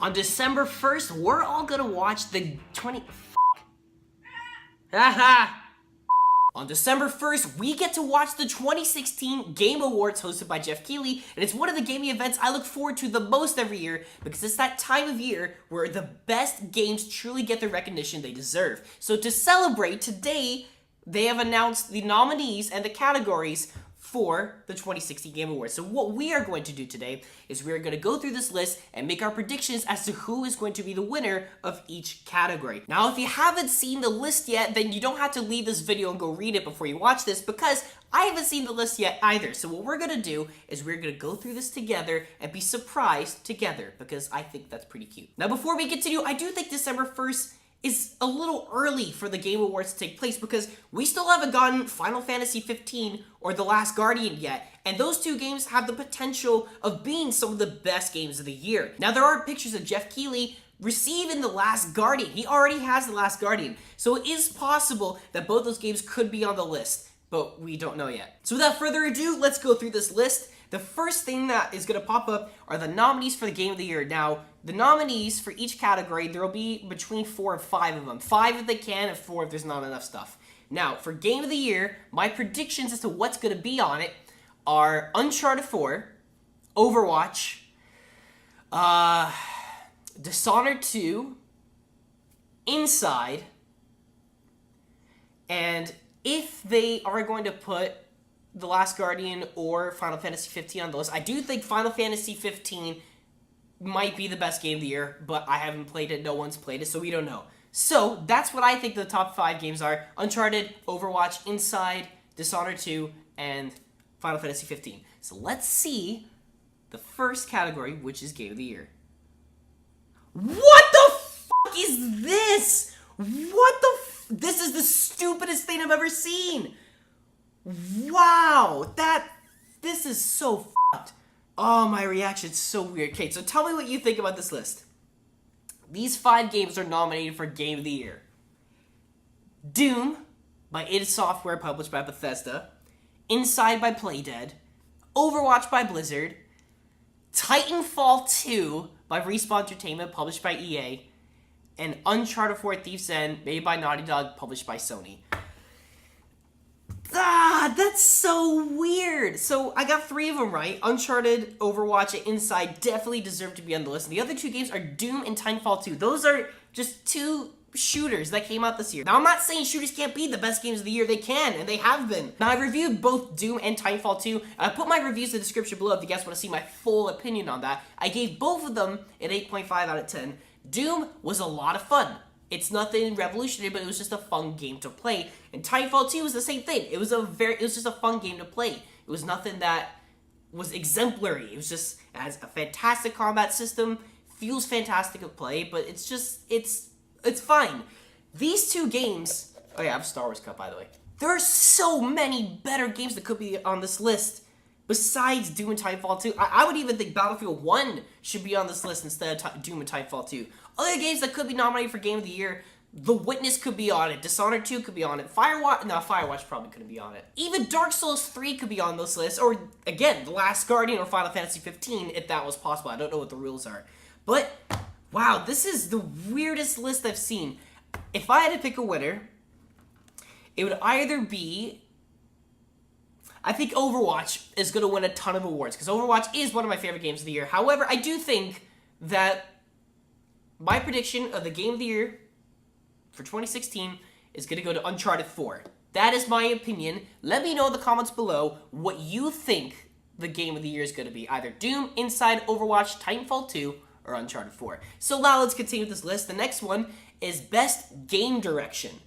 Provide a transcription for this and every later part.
On December 1st, we're all gonna watch the Haha! On December 1st, we get to watch the 2016 Game Awards hosted by Jeff Keighley, and it's one of the gaming events I look forward to the most every year because it's that time of year where the best games truly get the recognition they deserve. So to celebrate, today, they have announced the nominees and the categories for the 2016 Game Awards. So what we are going to do today is we're going to go through this list and make our predictions as to who is going to be the winner of each category. Now, if you haven't seen the list yet, then you don't have to leave this video and go read it before you watch this because I haven't seen the list yet either. So what we're going to do is we're going to go through this together and be surprised together because I think that's pretty cute. Now, before we continue, I do think December 1st is a little early for the Game Awards to take place because we still haven't gotten Final Fantasy 15 or The Last Guardian yet, and those two games have the potential of being some of the best games of the year. Now, there are pictures of Jeff Keighley receiving The Last Guardian. He already has The Last Guardian, so it is possible that both those games could be on the list, but we don't know yet. So without further ado, let's go through this list. The first thing that is going to pop up are the nominees for the Game of the Year. Now, the nominees for each category, there will be between 4 and 5 of them. 5 if they can, and 4 if there's not enough stuff. Now, for Game of the Year, my predictions as to what's going to be on it are Uncharted 4, Overwatch, Dishonored 2, Inside, and if they are going to put The Last Guardian or Final Fantasy 15 on the list, I do think Final Fantasy 15 might be the best game of the year, but I haven't played it, no one's played it, so we don't know. So, that's what I think the top 5 games are. Uncharted, Overwatch, Inside, Dishonored 2, and Final Fantasy 15. So let's see the first category, which is Game of the Year. What the fuck is this? This is the stupidest thing I've ever seen! Wow, this is so fucked. Oh, my reaction's so weird. Okay, so tell me what you think about this list. These 5 games are nominated for Game of the Year. Doom by id Software, published by Bethesda. Inside by Playdead. Overwatch by Blizzard. Titanfall 2 by Respawn Entertainment, published by EA. And Uncharted 4: Thief's End, made by Naughty Dog, published by Sony. That's so weird. So I got 3 of them right. Uncharted, Overwatch, and Inside definitely deserve to be on the list. And the other 2 games are Doom and Titanfall 2. Those are just 2 shooters that came out this year. Now, I'm not saying shooters can't be the best games of the year. They can, and they have been. Now, I reviewed both Doom and Titanfall 2. I put my reviews in the description below if you guys want to see my full opinion on that. I gave both of them an 8.5 out of 10. Doom was a lot of fun. It's nothing revolutionary, but it was just a fun game to play. And Titanfall 2 was the same thing. It was just a fun game to play. It was nothing that was exemplary. It has a fantastic combat system, feels fantastic to play, but it's fine. These 2 games, oh yeah, I have a Star Wars Cup, by the way. There are so many better games that could be on this list besides Doom and Titanfall 2. I would even think Battlefield 1 should be on this list instead of Doom and Titanfall 2. Other games that could be nominated for Game of the Year, The Witness could be on it, Dishonored 2 could be on it, Firewatch probably couldn't be on it. Even Dark Souls 3 could be on this list, or again, The Last Guardian or Final Fantasy 15 if that was possible. I don't know what the rules are. But, wow, this is the weirdest list I've seen. If I had to pick a winner, it would either be, I think Overwatch is going to win a ton of awards, because Overwatch is one of my favorite games of the year. However, I do think that my prediction of the Game of the Year for 2016 is going to go to Uncharted 4. That is my opinion. Let me know in the comments below what you think the Game of the Year is going to be. Either Doom, Inside, Overwatch, Titanfall 2, or Uncharted 4. So now let's continue with this list. The next one is Best Game Direction.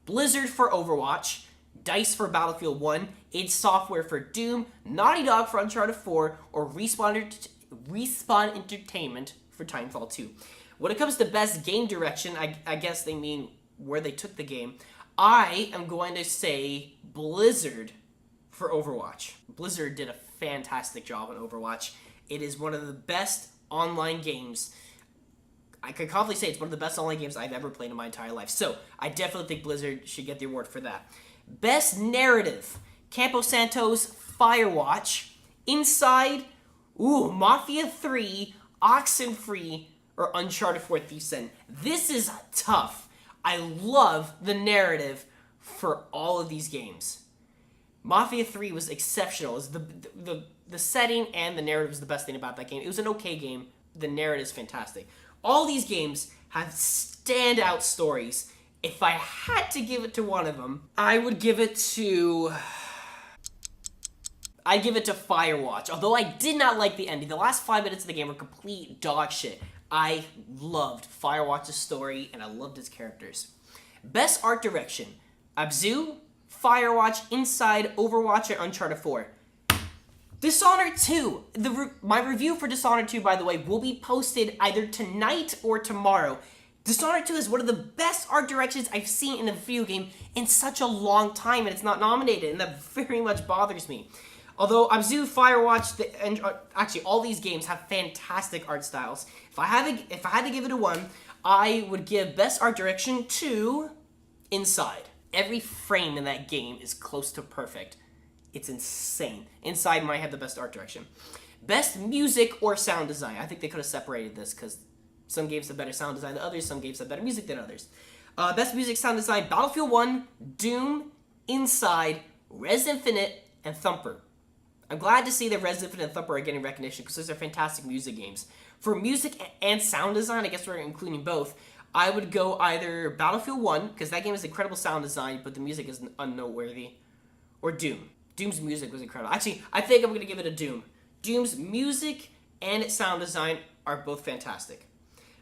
Blizzard for Overwatch, DICE for Battlefield 1, id Software for Doom, Naughty Dog for Uncharted 4, or Respawn Entertainment for Titanfall 2. When it comes to Best Game Direction, I guess they mean where they took the game. I am going to say Blizzard for Overwatch. Blizzard did a fantastic job on Overwatch. It is one of the best online games. I could confidently say it's one of the best online games I've ever played in my entire life. So, I definitely think Blizzard should get the award for that. Best Narrative. Campo Santo's Firewatch. Inside, Mafia 3, Oxenfree, or Uncharted 4 Thief's End? This is tough. I love the narrative for all of these games. Mafia 3 was exceptional. It was the setting and the narrative was the best thing about that game. It was an okay game. The narrative is fantastic. All these games have standout stories. If I had to give it to one of them, I'd give it to Firewatch. Although I did not like the ending. The last 5 minutes of the game were complete dog shit. I loved Firewatch's story, and I loved its characters. Best art direction: Abzu, Firewatch, Inside, Overwatch, and Uncharted 4. Dishonored 2. My review for Dishonored 2, by the way, will be posted either tonight or tomorrow. Dishonored 2 is one of the best art directions I've seen in a video game in such a long time, and it's not nominated, and that very much bothers me. Although Abzu, Firewatch, and actually all these games have fantastic art styles. If I had to give it a 1, I would give best art direction to Inside. Every frame in that game is close to perfect. It's insane. Inside might have the best art direction. Best music or sound design. I think they could have separated this because some games have better sound design than others. Some games have better music than others. Best music sound design: Battlefield 1, Doom, Inside, Res Infinite, and Thumper. I'm glad to see that Res Infinite and Thumper are getting recognition because those are fantastic music games. For music and sound design, I guess we're including both, I would go either Battlefield 1, because that game has incredible sound design, but the music is unnoteworthy, or Doom. Doom's music was incredible. Actually, I think I'm going to give it a Doom. Doom's music and its sound design are both fantastic.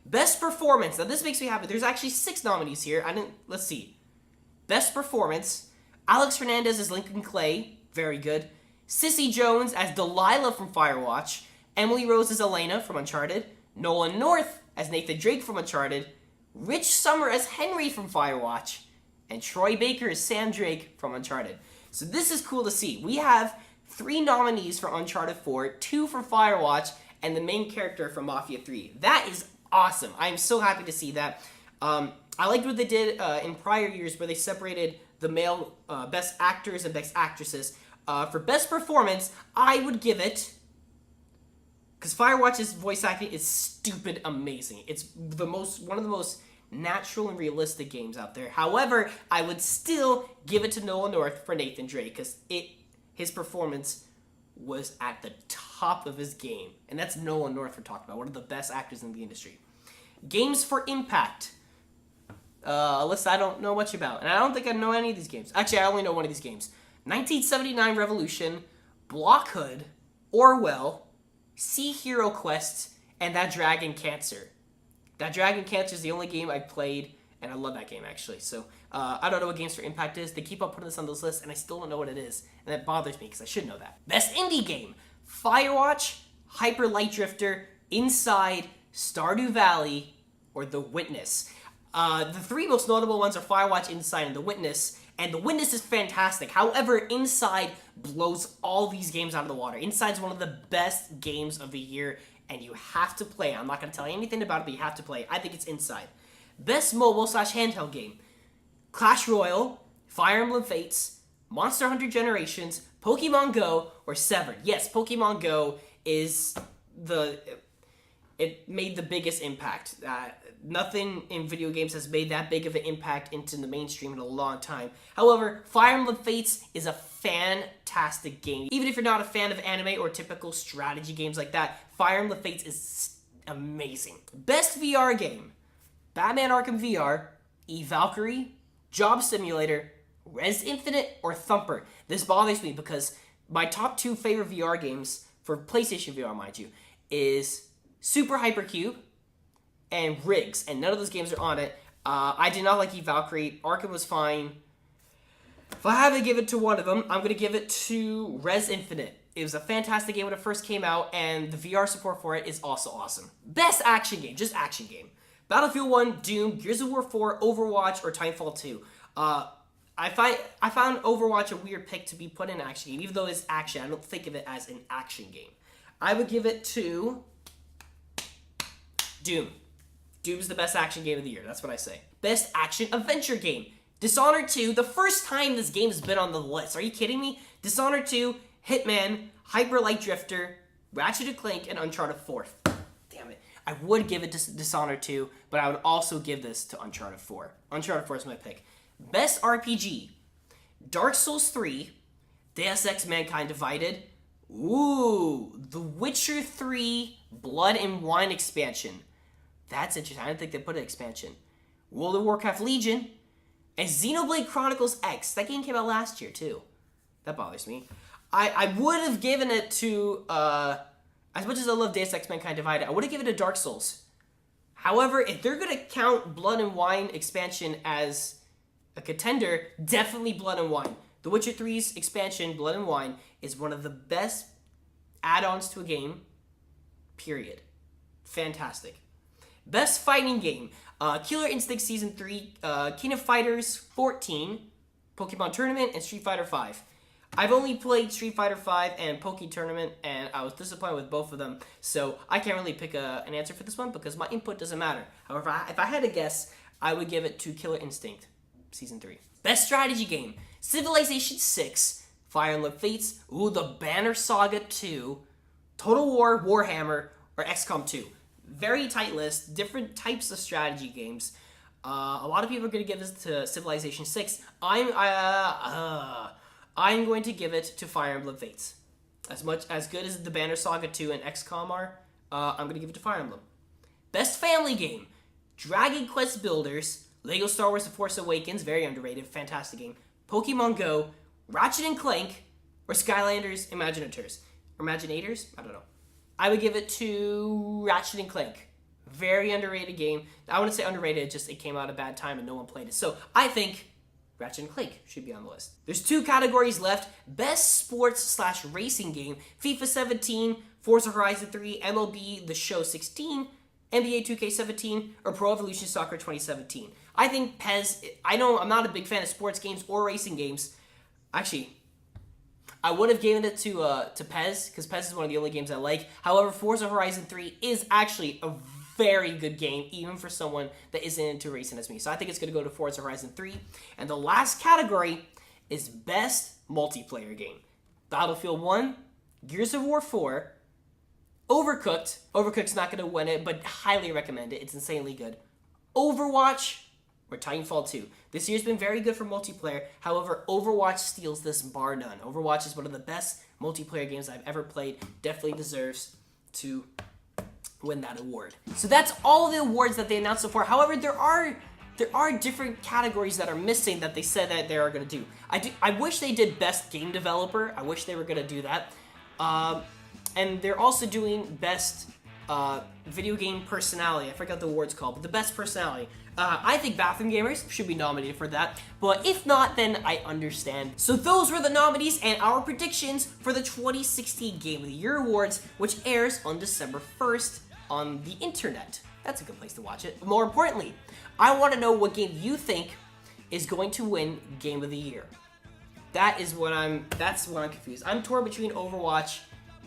Best performance. Now, this makes me happy. There's actually 6 nominees here. Let's see. Best performance: Alex Hernandez as Lincoln Clay, very good. Sissy Jones as Delilah from Firewatch. Emily Rose as Elena from Uncharted. Nolan North as Nathan Drake from Uncharted. Rich Summer as Henry from Firewatch. And Troy Baker as Sam Drake from Uncharted. So this is cool to see. We have 3 nominees for Uncharted 4, 2 for Firewatch, and the main character from Mafia 3. That is awesome. I'm so happy to see that. I liked what they did in prior years where they separated the male best actors and best actresses. For best performance, I would give it, because Firewatch's voice acting is stupid amazing. It's one of the most natural and realistic games out there. However, I would still give it to Nolan North for Nathan Drake, because his performance was at the top of his game. And that's Nolan North we're talking about, one of the best actors in the industry. Games for Impact. A list I don't know much about. And I don't think I know any of these games. Actually, I only know one of these games. 1979 Revolution, Blockhood, Orwell, Sea Hero Quest, and That Dragon Cancer. That Dragon Cancer is the only game I played, and I love that game, actually. So, I don't know what Games for Impact is. They keep on putting this on those lists, and I still don't know what it is. And that bothers me, because I should know that. Best Indie Game: Firewatch, Hyper Light Drifter, Inside, Stardew Valley, or The Witness. The 3 most notable ones are Firewatch, Inside, and The Witness. And The Witness is fantastic. However, Inside blows all these games out of the water. Inside's one of the best games of the year, and you have to play it. I'm not going to tell you anything about it, but you have to play it. I think it's Inside. Best mobile/handheld game: Clash Royale, Fire Emblem Fates, Monster Hunter Generations, Pokemon Go, or Severed. Yes, Pokemon Go is it made the biggest impact. Nothing in video games has made that big of an impact into the mainstream in a long time. However, Fire Emblem Fates is a fantastic game. Even if you're not a fan of anime or typical strategy games like that, Fire Emblem Fates is amazing. Best VR game: Batman Arkham VR, eValkyrie, Job Simulator, Res Infinite, or Thumper. This bothers me because my top 2 favorite VR games, for PlayStation VR, mind you, is Super Hypercube and Riggs, and none of those games are on it. I did not like eValkyrie. Arkham was fine. If I had to give it to one of them, I'm going to give it to Res Infinite. It was a fantastic game when it first came out, and the VR support for it is also awesome. Best action game, just action game: Battlefield 1, Doom, Gears of War 4, Overwatch, or Timefall 2. I found Overwatch a weird pick to be put in an action game. Even though it's action, I don't think of it as an action game. I would give it to Doom. Doom's the best action game of the year. That's what I say. Best action adventure game: Dishonored 2. The first time this game has been on the list. Are you kidding me? Dishonored 2, Hitman, Hyper Light Drifter, Ratchet & Clank, and Uncharted 4. Damn it. I would give it to Dishonored 2, but I would also give this to Uncharted 4. Uncharted 4 is my pick. Best RPG, Dark Souls 3, Deus Ex Mankind Divided, ooh, The Witcher 3 Blood and Wine expansion. That's interesting. I didn't think they put an expansion. World of Warcraft Legion, and Xenoblade Chronicles X. That game came out last year, too. That bothers me. I would have given it to, as much as I love Deus Ex Mankind Divided, I would have given it to Dark Souls. However, if they're going to count Blood and Wine expansion as a contender, definitely Blood and Wine. The Witcher 3's expansion, Blood and Wine, is one of the best add-ons to a game, period. Fantastic. Best fighting game, Killer Instinct Season 3, King of Fighters 14, Pokemon Tournament, and Street Fighter 5. I've only played Street Fighter 5 and Poke Tournament, and I was disappointed with both of them, so I can't really pick an answer for this one because my input doesn't matter. However, if I had to guess, I would give it to Killer Instinct Season 3. Best strategy game, Civilization 6, Fire Emblem Fates, ooh, the Banner Saga 2, Total War, Warhammer, or XCOM 2. Very tight list, different types of strategy games. A lot of people are going to give this to Civilization 6. I'm going to give it to Fire Emblem Fates. As good as the Banner Saga 2 and XCOM are, I'm going to give it to Fire Emblem. Best family game, Dragon Quest Builders, Lego Star Wars The Force Awakens, very underrated, fantastic game, Pokemon Go, Ratchet & Clank, or Skylanders Imaginators. Imaginators? I don't know. I would give it to Ratchet & Clank. Very underrated game. I wouldn't say underrated, just it came out at a bad time and no one played it. So I think Ratchet & Clank should be on the list. There's 2 categories left. Best sports/racing game, FIFA 17, Forza Horizon 3, MLB The Show 16, NBA 2K17, or Pro Evolution Soccer 2017. I think PES, I'm not a big fan of sports games or racing games. Actually, I would have given it to PES, because PES is one of the only games I like. However, Forza Horizon 3 is actually a very good game, even for someone that isn't into racing as me. So I think it's going to go to Forza Horizon 3. And the last category is Best Multiplayer Game. Battlefield 1, Gears of War 4, Overcooked. Overcooked's not going to win it, but highly recommend it. It's insanely good. Overwatch, or Titanfall 2. This year's been very good for multiplayer. However, Overwatch steals this bar none. Overwatch is one of the best multiplayer games I've ever played. Definitely deserves to win that award. So that's all the awards that they announced so far. However, there are different categories that are missing that they said that they are going to do. I wish they did Best Game Developer. I wish they were going to do that. And they're also doing Best Video Game Personality. I forgot the award's called, but the Best Personality. I think BathroomGamers should be nominated for that, but if not, then I understand. So those were the nominees and our predictions for the 2016 Game of the Year Awards, which airs on December 1st on the internet. That's a good place to watch it. But more importantly, I want to know what game you think is going to win Game of the Year. That's what I'm confused. I'm torn between Overwatch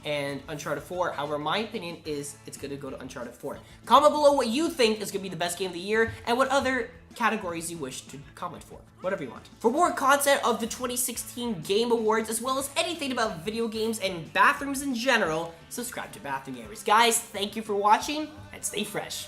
and Uncharted 4. However, my opinion is it's going to go to Uncharted 4. Comment below what you think is going to be the best game of the year and what other categories you wish to comment for. Whatever you want. For more content of the 2016 Game Awards, as well as anything about video games and bathrooms in general, subscribe to Bathroom Gamers. Guys, thank you for watching, and stay fresh.